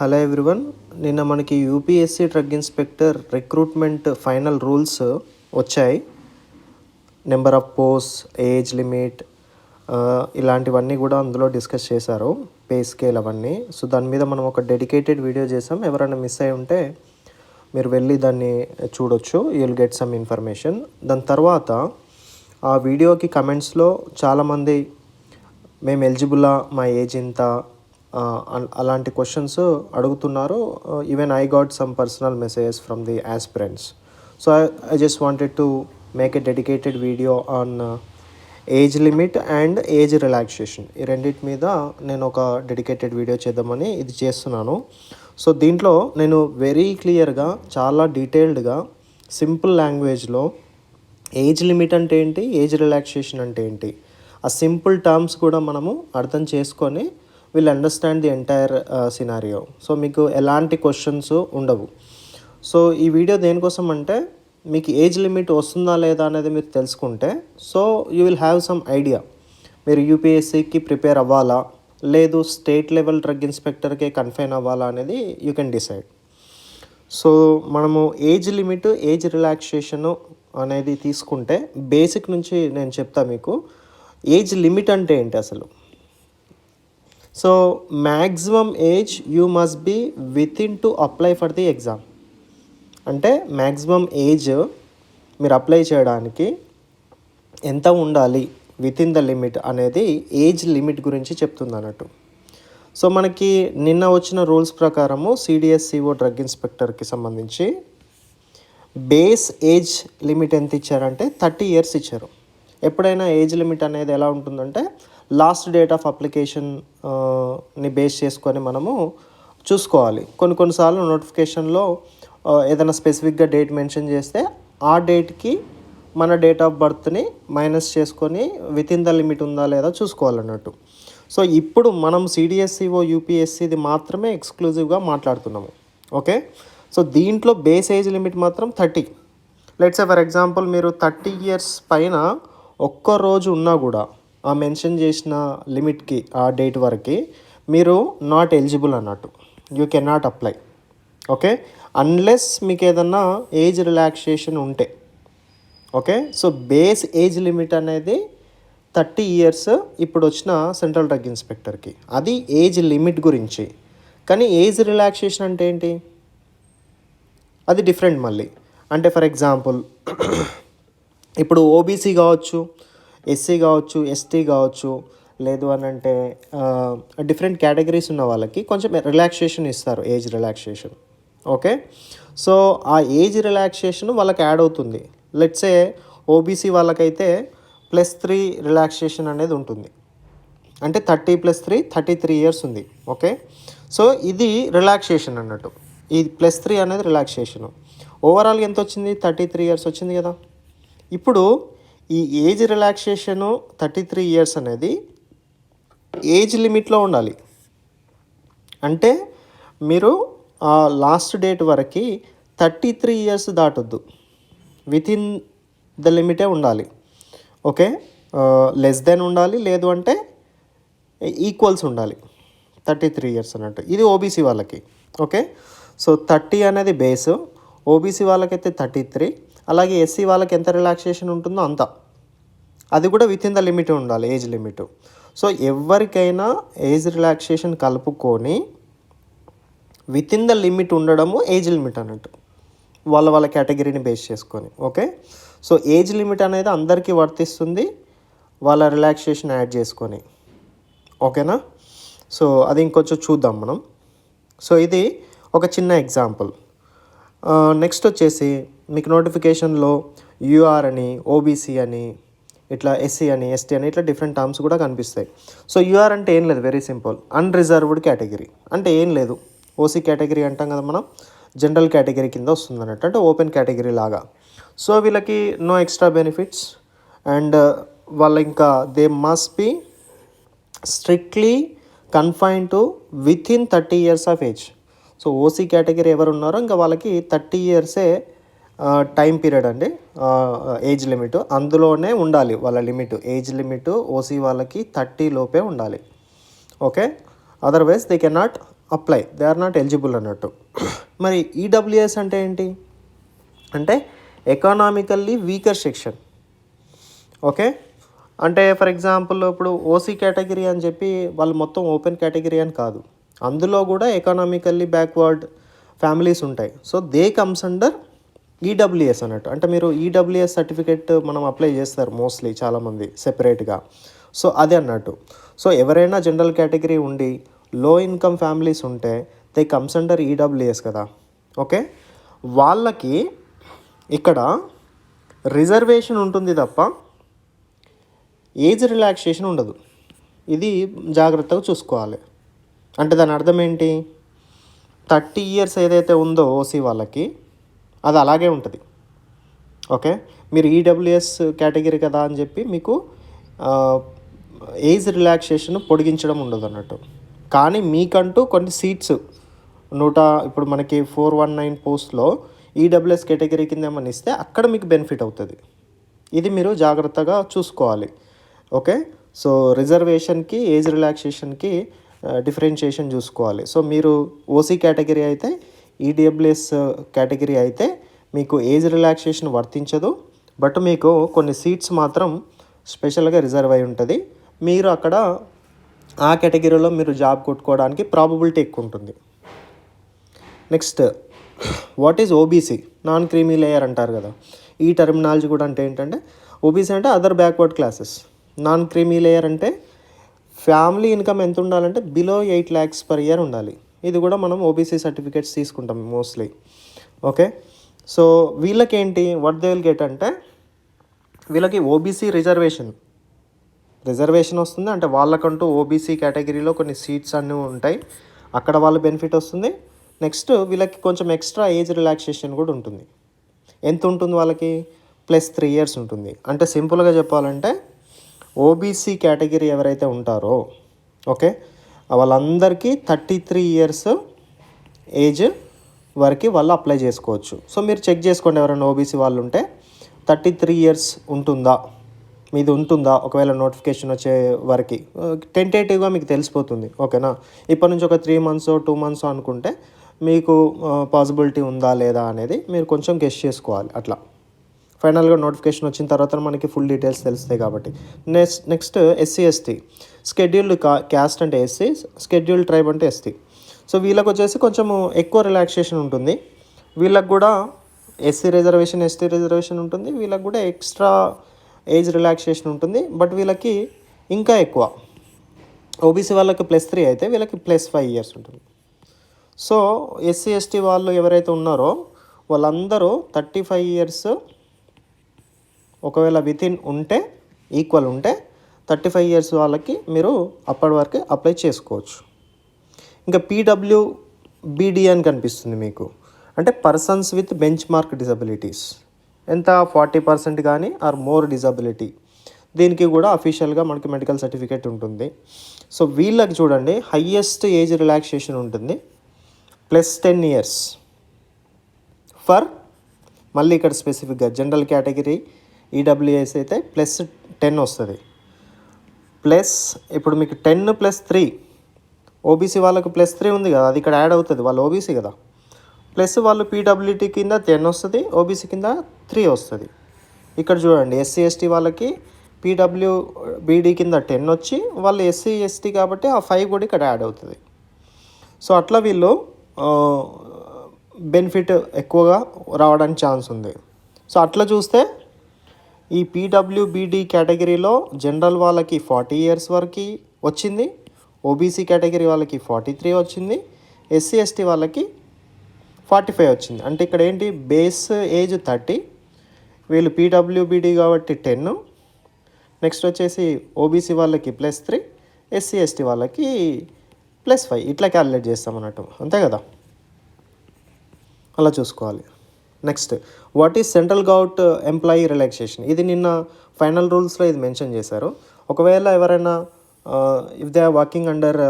Hello everyone. నిన్న మనకి UPSC drug inspector recruitment final rules వచ్చాయి. Number of post, age limit, ఇలాంటివన్నీ కూడా అందులో డిస్కస్ చేశారు. పే స్కేల్ అవన్నీ. సో దాని మీద మనం ఒక డెడికేటెడ్ వీడియో చేసాం. ఎవరైనా మిస్ అయి ఉంటే మీరు వెళ్ళి దాన్ని చూడొచ్చు. You will get some information. దాని తర్వాత ఆ వీడియోకి కమెంట్స్లో చాలామంది మేము ఎలిజిబులా, మా ఏజ్ ఇంత, అలాంటి క్వశ్చన్స్ అడుగుతున్నారు. Even I got some personal messages from the aspirants. So I just wanted to make a dedicated video on age limit and age relaxation. ఈ రెండింటి మీద నేను ఒక డెడికేటెడ్ వీడియో చేద్దామని ఇది చేస్తున్నాను. సో దీంట్లో నేను వెరీ క్లియర్గా, చాలా డీటెయిల్డ్గా, సింపుల్ లాంగ్వేజ్లో ఏజ్ లిమిట్ అంటే ఏంటి, ఏజ్ రిలాక్సేషన్ అంటే ఏంటి, ఆ సింపుల్ టర్మ్స్ కూడా మనము అర్థం చేసుకొని will understand the entire scenario. So మీకు ఎలాంటి క్వశ్చన్స్ ఉండవు. సో ఈ వీడియో దేనికోసం అంటే, మీకు ఏజ్ లిమిట్ వస్తుందా లేదా అనేది మీరు తెలుసుకుంటే, so you will have some idea. మీరు యూపీఎస్సీకి ప్రిపేర్ అవ్వాలా, లేదు స్టేట్ లెవెల్ డ్రగ్ ఇన్స్పెక్టర్కే కన్ఫైన్ అవ్వాలా అనేది యూ కెన్ డిసైడ్. సో మనము ఏజ్ లిమిట్, ఏజ్ రిలాక్సేషను అనేది తీసుకుంటే, బేసిక్ నుంచి నేను చెప్తా మీకు. ఏజ్ లిమిట్ అంటే ఏంటి అసలు? So maximum age you must be within to apply for the exam. అంటే మ్యాక్సిమం ఏజ్ మీరు అప్లై చేయడానికి ఎంత ఉండాలి వితిన్ ద లిమిట్ అనేది ఏజ్ లిమిట్ గురించి చెప్తుంది అన్నట్టు. సో మనకి నిన్న వచ్చిన రూల్స్ ప్రకారము సిడిఎస్సిఓ డ్రగ్ ఇన్స్పెక్టర్కి సంబంధించి బేస్ ఏజ్ లిమిట్ ఎంత ఇచ్చారంటే 30 years ఇచ్చారు. ఎప్పుడైనా ఏజ్ లిమిట్ అనేది ఎలా ఉంటుందంటే, లాస్ట్ డేట్ ఆఫ్ అప్లికేషన్ని బేస్ చేసుకొని మనము చూసుకోవాలి. కొన్నిసార్లు నోటిఫికేషన్లో ఏదైనా స్పెసిఫిక్గా డేట్ మెన్షన్ చేస్తే ఆ డేట్కి మన డేట్ ఆఫ్ బర్త్ని మైనస్ చేసుకొని వితిన్ ద లిమిట్ ఉందా లేదా చూసుకోవాలన్నట్టు. సో ఇప్పుడు మనం సిడిఎస్సిఓ యూపీఎస్సీది మాత్రమే ఎక్స్క్లూజివ్గా మాట్లాడుతున్నాము. ఓకే. సో దీంట్లో బేస్ ఏజ్ లిమిట్ మాత్రం 30. లెట్స్ సే ఫర్ ఎగ్జాంపుల్ మీరు 30 years పైన ఒక్క రోజు ఉన్నా కూడా ఆ మెన్షన్ చేసిన లిమిట్కి, ఆ డేట్ వరకు మీరు నాట్ ఎలిజిబుల్ అన్నట్టు. You can not apply. Okay. Unless మీకు ఏదన్నా ఏజ్ రిలాక్సేషన్ ఉంటే. Okay. So base age limit అనేది 30 years ఇప్పుడు వచ్చిన సెంట్రల్ డ్రగ్ ఇన్స్పెక్టర్కి. అది ఏజ్ లిమిట్ గురించి. కానీ ఏజ్ రిలాక్సేషన్ అంటే ఏంటి, అది డిఫరెంట్ మళ్ళీ. అంటే ఫర్ ఎగ్జాంపుల్ ఇప్పుడు ఓబీసీ కావచ్చు, ఎస్సీ కావచ్చు, ఎస్టీ కావచ్చు, లేదు అని అంటే డిఫరెంట్ కేటగిరీస్ ఉన్న వాళ్ళకి కొంచెం రిలాక్సేషన్ ఇస్తారు, ఏజ్ రిలాక్సేషన్. ఓకే. సో ఆ ఏజ్ రిలాక్సేషన్ వాళ్ళకి యాడ్ అవుతుంది. లెట్సే ఓబీసీ వాళ్ళకైతే +3 రిలాక్సేషన్ అనేది ఉంటుంది. అంటే 30 + 3 33 years ఉంది. ఓకే. సో ఇది రిలాక్సేషన్ అన్నట్టు. ఈ +3 అనేది రిలాక్సేషను. ఓవరాల్గా ఎంత వచ్చింది? 33 years వచ్చింది కదా. ఇప్పుడు ఈ ఏజ్ రిలాక్సేషను 33 years అనేది ఏజ్ లిమిట్లో ఉండాలి. అంటే మీరు ఆ లాస్ట్ డేట్ వరకు 33 years దాటొద్దు, వితిన్ ద లిమిటే ఉండాలి. ఓకే. లెస్ దెన్ ఉండాలి, లేదు అంటే ఈక్వల్స్ ఉండాలి 33 years అన్నట్టు. ఇది ఓబీసీ వాళ్ళకి. ఓకే. సో 30 అనేది బేసు. ఓబీసీ వాళ్ళకైతే 33. అలాగే ఎస్సీ వాళ్ళకి ఎంత రిలాక్సేషన్ ఉంటుందో అంత, అది కూడా వితిన్ ద లిమిట్ ఉండాలి, ఏజ్ లిమిట్. సో ఎవరికైనా ఏజ్ రిలాక్సేషన్ కలుపుకొని వితిన్ ద లిమిట్ ఉండడము ఏజ్ లిమిట్ అన్నట్టు, వాళ్ళ కేటగిరీని బేస్ చేసుకొని. ఓకే. సో ఏజ్ లిమిట్ అనేది అందరికీ వర్తిస్తుంది, వాళ్ళ రిలాక్సేషన్ యాడ్ చేసుకొని. ఓకేనా. సో అది ఇంకొంచెం చూద్దాం మనం. సో ఇది ఒక చిన్న ఎగ్జాంపుల్. నెక్స్ట్ వచ్చేసి మీకు నోటిఫికేషన్లో యూఆర్ అని, ఓబీసీ అని, ఇట్లా ఎస్సీ అని, ఎస్టీ అని, ఇట్లా డిఫరెంట్ టర్మ్స్ కూడా కనిపిస్తాయి. సో యూఆర్ అంటే ఏం లేదు, వెరీ సింపుల్, అన్రిజర్వ్డ్ కేటగిరీ. అంటే ఏం లేదు, ఓసీ కేటగిరీ అంటాం కదా మనం, జనరల్ కేటగిరీ కింద వస్తుంది అన్నట్టు, అంటే ఓపెన్ కేటగిరీ లాగా. సో వీళ్ళకి నో ఎక్స్ట్రా బెనిఫిట్స్ అండ్ వాళ్ళ ఇంకా they must be strictly confine to within 30 years of age. So OC category ఎవరు ఉన్నారో ఇంకా వాళ్ళకి 30 years టైం పీరియడ్ అండి, ఏజ్ లిమిట్ అందులోనే ఉండాలి. వాళ్ళ లిమిట్, ఏజ్ లిమిట్ ఓసీ వాళ్ళకి 30 లోపే ఉండాలి. Okay. Otherwise they can not apply, they are not eligible అన్నట్టు. మరి ఈడబ్ల్యూఎస్ అంటే ఏంటి అంటే ఎకనామికల్లీ వీకర్ సెక్షన్. ఓకే, అంటే ఫర్ ఎగ్జాంపుల్ ఇప్పుడు ఓసీ కేటగిరీ అని చెప్పి వాళ్ళు మొత్తం ఓపెన్ కేటగిరీ అని కాదు, అందులో కూడా ఎకనామికల్లీ బ్యాక్వర్డ్ ఫ్యామిలీస్ ఉంటాయి. So they comes under EWS అన్నట్టు. అంటే మీరు ఈడబ్ల్యూఎస్ సర్టిఫికేట్ మనం అప్లై చేస్తారు మోస్ట్లీ చాలామంది సెపరేట్గా. సో అది అన్నట్టు. సో ఎవరైనా జనరల్ కేటగిరీ ఉండి లో ఇన్కమ్ ఫ్యామిలీస్ ఉంటే దే కమ్స్ అండర్ ఈడబ్ల్యూఎస్ కదా. ఓకే, వాళ్ళకి ఇక్కడ రిజర్వేషన్ ఉంటుంది తప్ప ఏజ్ రిలాక్సేషన్ ఉండదు. ఇది జాగ్రత్తగా చూసుకోవాలి. అంటే దాని అర్థం ఏంటి, 30 years ఏదైతే ఉందో ఓసీ వాళ్ళకి అది అలాగే ఉంటుంది. ఓకే, మీరు ఈడబ్ల్యూఎస్ కేటగిరీ కదా అని చెప్పి మీకు ఏజ్ రిలాక్సేషన్ పొడిగించడం ఉండదు అన్నట్టు. కానీ మీకంటూ కొన్ని సీట్స్ ఇప్పుడు మనకి 419 పోస్ట్లో ఈడబ్ల్యూఎస్ కేటగిరీ కింద ఏమని ఇస్తే అక్కడ మీకు బెనిఫిట్ అవుతుంది. ఇది మీరు జాగ్రత్తగా చూసుకోవాలి. ఓకే, సో రిజర్వేషన్కి ఏజ్ రిలాక్సేషన్కి డిఫరెన్షియేషన్ చూసుకోవాలి. సో మీరు ఓసీ కేటగిరీ అయితే, ఈడబ్ల్యూఎస్ కేటగిరీ అయితే మీకు ఏజ్ రిలాక్సేషన్ వర్తించదు, బట్ మీకు కొన్ని సీట్స్ మాత్రం స్పెషల్గా రిజర్వ్ అయి ఉంటుంది. మీరు అక్కడ ఆ కేటగిరీలో మీరు జాబ్ కొట్టుకోవడానికి ప్రాబబిలిటీ ఎక్కువ ఉంటుంది. Next, what is OBC, non creamy layer అంటారు కదా. ఈ టర్మినాలజీ కూడా అంటే ఏంటంటే ఓబీసీ అంటే other backward classes, non creamy layer అంటే ఫ్యామిలీ ఇన్కమ్ ఎంత ఉండాలంటే బిలో 8 lakhs per year ఉండాలి. ఇది కూడా మనం ఓబీసీ సర్టిఫికేట్స్ తీసుకుంటాం మోస్ట్లీ. ఓకే, సో వీళ్ళకేంటి వాట్ దే విల్ గెట్ అంటే వీళ్ళకి ఓబీసీ రిజర్వేషన్ వస్తుంది. అంటే వాళ్ళకంటూ ఓబీసీ కేటగిరీలో కొన్ని సీట్స్ అన్నీ ఉంటాయి, అక్కడ వాళ్ళ బెనిఫిట్ వస్తుంది. నెక్స్ట్ వీళ్ళకి కొంచెం ఎక్స్ట్రా ఏజ్ రిలాక్సేషన్ కూడా ఉంటుంది. ఎంత ఉంటుంది వాళ్ళకి, +3 years ఉంటుంది. అంటే సింపుల్గా చెప్పాలంటే ఓబీసీ కేటగిరీ ఎవరైతే ఉంటారో ఓకే వాళ్ళందరికీ 33 years ఏజ్ వరకు వాళ్ళు అప్లై చేసుకోవచ్చు. సో మీరు చెక్ చేసుకోండి, ఎవరైనా ఓబీసీ వాళ్ళు ఉంటే 33 years మీది ఉంటుందా. ఒకవేళ నోటిఫికేషన్ వచ్చే వరకు టెంటేటివ్గా మీకు తెలిసిపోతుంది. ఓకేనా, ఇప్పటి నుంచి ఒక 3 months 2 months అనుకుంటే మీకు పాసిబిలిటీ ఉందా లేదా అనేది మీరు కొంచెం గెస్ చేసుకోవాలి. అట్లా ఫైనల్గా నోటిఫికేషన్ వచ్చిన తర్వాత మనకి ఫుల్ డీటెయిల్స్ తెలుస్తాయి కాబట్టి. Next SC ST, scheduled caste అంటే ఎస్సీ, స్కెడ్యూల్డ్ ట్రైబ్ అంటే ఎస్టీ. సో వీళ్ళకి వచ్చేసి కొంచెం ఎక్కువ రిలాక్సేషన్ ఉంటుంది. వీళ్ళకి కూడా ఎస్సీ రిజర్వేషన్ ఎస్టీ రిజర్వేషన్ ఉంటుంది, వీళ్ళకి కూడా ఎక్స్ట్రా ఏజ్ రిలాక్సేషన్ ఉంటుంది. బట్ వీళ్ళకి ఇంకా ఎక్కువ, ఓబీసీ వాళ్ళకి +3 అయితే వీళ్ళకి +5 years ఉంటుంది. సో ఎస్సీ ఎస్టీ వాళ్ళు ఎవరైతే ఉన్నారో వాళ్ళందరూ 35 years ఒకవేళ వితిన్ ఉంటే, ఈక్వల్ ఉంటే 35 years వాళ్ళకి మీరు అప్పటి వరకు అప్లై చేసుకోవచ్చు. ఇంకా పీడబ్ల్యూబీడీ అని కనిపిస్తుంది మీకు, అంటే persons with bench mark disabilities. ఎంత 40% కానీ ఆర్ మోర్ డిజబిలిటీ, దీనికి కూడా అఫీషియల్గా మనకి మెడికల్ సర్టిఫికేట్ ఉంటుంది. సో వీళ్ళకి చూడండి హయ్యెస్ట్ ఏజ్ రిలాక్సేషన్ ఉంటుంది +10 years ఫర్, మళ్ళీ ఇక్కడ స్పెసిఫిక్గా జనరల్ కేటగిరీ ఈడబ్ల్యూఎస్ అయితే +10 వస్తుంది. ప్లస్ ఇప్పుడు మీకు 10+3 ఓబీసీ వాళ్ళకు +3 ఉంది కదా, అది ఇక్కడ యాడ్ అవుతుంది, వాళ్ళు ఓబీసీ కదా. ప్లస్ వాళ్ళు పీడబ్ల్యూటీ కింద 10 వస్తుంది, ఓబీసీ కింద 3 వస్తుంది. ఇక్కడ చూడండి ఎస్సీ ఎస్టీ వాళ్ళకి పీడబ్ల్యూబీడీ కింద 10 వచ్చి వాళ్ళు ఎస్సీ ఎస్టీ కాబట్టి ఆ 5 కూడా ఇక్కడ యాడ్ అవుతుంది. సో అట్లా వీళ్ళు బెనిఫిట్ ఎక్కువగా రావడానికి ఛాన్స్ ఉంది. సో అట్లా చూస్తే ఈ పీడబ్ల్యూబీడీ కేటగిరీలో జనరల్ వాళ్ళకి 40 years వరకు వచ్చింది, ఓబీసీ కేటగిరీ వాళ్ళకి 43 వచ్చింది, ఎస్సీ ఎస్టీ వాళ్ళకి 45 వచ్చింది. అంటే ఇక్కడ ఏంటి, బేస్ ఏజ్ 30, వీళ్ళు పీడబ్ల్యూబీడీ కాబట్టి 10, నెక్స్ట్ వచ్చేసి ఓబీసీ వాళ్ళకి +3, ఎస్సీ ఎస్టీ వాళ్ళకి +5, ఇట్లా క్యాలిక్యులేట్ చేస్తాం అన్నట్టు, అంతే కదా. అలా చూసుకోవాలి. Next, what is central government employee relaxation, ఇది నిన్న ఫైనల్ రూల్స్లో ఇది మెన్షన్ చేశారు. ఒకవేళ ఎవరైనా if they are working under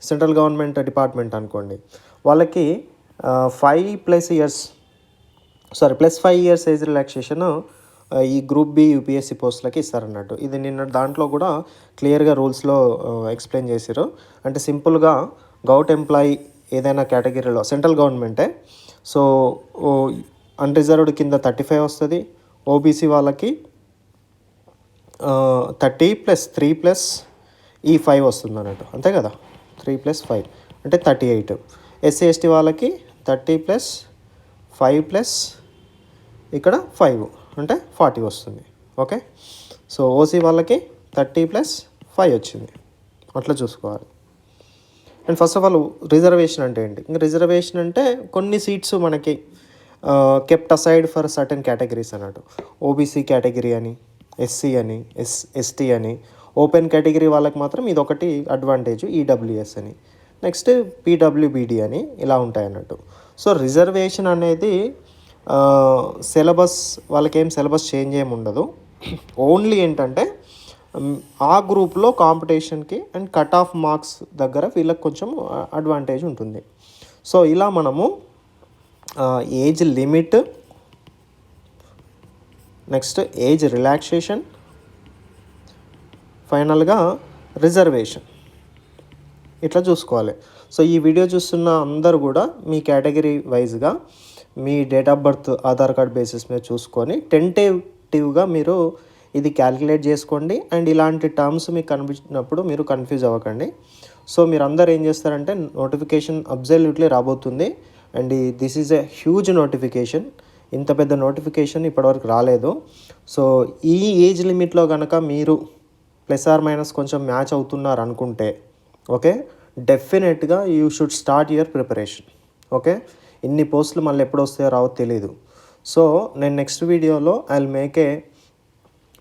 central government department అనుకోండి, వాళ్ళకి +5 years ఏజ్ రిలాక్సేషన్ ఈ గ్రూప్ బి యూపీఎస్సీ పోస్టులకి ఇస్తారన్నట్టు. ఇది నిన్న దాంట్లో కూడా క్లియర్గా రూల్స్లో ఎక్స్ప్లెయిన్ చేశారు. అంటే సింపుల్గా గవర్నమెంట్ ఎంప్లాయీ ఏదైనా కేటగిరీలో సెంట్రల్ గవర్నమెంటే. సో అన్రిజర్వ్డ్ కింద 35 వస్తుంది. ఓబీసీ వాళ్ళకి 30 + 3 + ఈ 5 వస్తుంది అన్నట్టు, అంతే కదా. 3 + 5 అంటే 38. ఎస్సీ ఎస్టీ వాళ్ళకి 30 + 5 + ఇక్కడ 5 అంటే 40 వస్తుంది. ఓకే, సో ఓసీ వాళ్ళకి 30 + 5 వచ్చింది. అట్లా చూసుకోవాలి. And first of all reservation అంటే ఏంటి? రిజర్వేషన్ అంటే కొన్ని సీట్స్ మనకి kept aside for certain categories అన్నట్టు. ఓబీసీ కేటగిరీ అని, ఎస్సీ అని, ఎస్టీ అని, ఓపెన్ కేటగిరీ వాళ్ళకి మాత్రం ఇది ఒకటి అడ్వాంటేజ్, ఈడబ్ల్యూఎస్ అని, నెక్స్ట్ పీడబ్ల్యూబీడీ అని ఇలా ఉంటాయి అన్నట్టు. సో రిజర్వేషన్ అనేది సిలబస్ వాళ్ళకి ఏం సిలబస్ చేంజ్ ఏమి ఉండదు. ఓన్లీ ఏంటంటే ఆ గ్రూప్లో కాంపిటీషన్కి అండ్ కట్ ఆఫ్ మార్క్స్ దగ్గర వీళ్ళకి కొంచెం అడ్వాంటేజ్ ఉంటుంది. సో ఇలా మనము age limit, next age relaxation, ఫైనల్గా రిజర్వేషన్ ఇట్లా చూసుకోవాలి. సో ఈ వీడియో చూస్తున్న అందరూ కూడా మీ కేటగిరీ వైజ్గా మీ date of birth Aadhaar card basis మీద చూసుకొని టెంటేటివ్గా మీరు ఇది క్యాలిక్యులేట్ చేసుకోండి. అండ్ ఇలాంటి టర్మ్స్ మీకు కనిపించినప్పుడు మీరు కన్ఫ్యూజ్ అవ్వకండి. సో మీరు అందరు ఏం చేస్తారంటే నోటిఫికేషన్ అబ్సల్యూట్లీ రాబోతుంది. And this is a huge notification. ఇంత పెద్ద నోటిఫికేషన్ ఇప్పటివరకు రాలేదు. సో ఈ ఏజ్ లిమిట్లో కనుక మీరు ± కొంచెం మ్యాచ్ అవుతున్నారు అనుకుంటే ఓకే, డెఫినెట్గా you should start your preparation. Okay, ఇన్ని పోస్టులు మళ్ళీ ఎప్పుడు వస్తాయో రావో తెలీదు. సో నేను నెక్స్ట్ వీడియోలో I will make a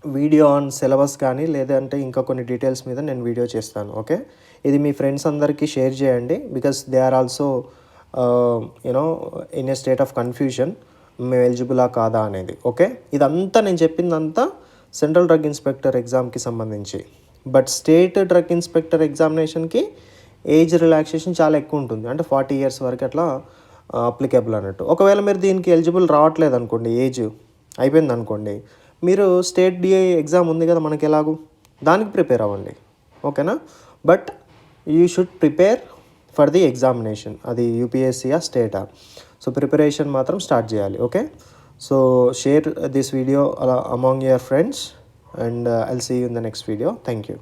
video on syllabus కానీ లేదంటే ఇంకా కొన్ని డీటెయిల్స్ మీద నేను వీడియో చేస్తాను. ఓకే, ఇది మీ ఫ్రెండ్స్ అందరికీ షేర్ చేయండి. Because they are also you know in a state of confusion, మేము ఎలిజిబులా కాదా అనేది. ఓకే, ఇదంతా నేను చెప్పిందంతా సెంట్రల్ డ్రగ్ ఇన్స్పెక్టర్ ఎగ్జామ్కి సంబంధించి. బట్ స్టేట్ డ్రగ్ ఇన్స్పెక్టర్ ఎగ్జామినేషన్కి ఏజ్ రిలాక్సేషన్ చాలా ఎక్కువ ఉంటుంది. అంటే 40 years వరకు అట్లా అప్లికేబుల్ అన్నట్టు. ఒకవేళ మీరు దీనికి ఎలిజిబుల్ రావట్లేదు అనుకోండి, ఏజ్ అయిపోయింది అనుకోండి, మీరు స్టేట్ డిఐ ఎగ్జామ్ ఉంది కదా మనకి ఎలాగూ, దానికి ప్రిపేర్ అవ్వండి. ఓకేనా. But you should prepare for the examination, అది యూపీఎస్సీయా స్టేటా. సో ప్రిపరేషన్ మాత్రం స్టార్ట్ చేయాలి. Okay, so share this video among your friends and I'll see you in the next video. Thank you.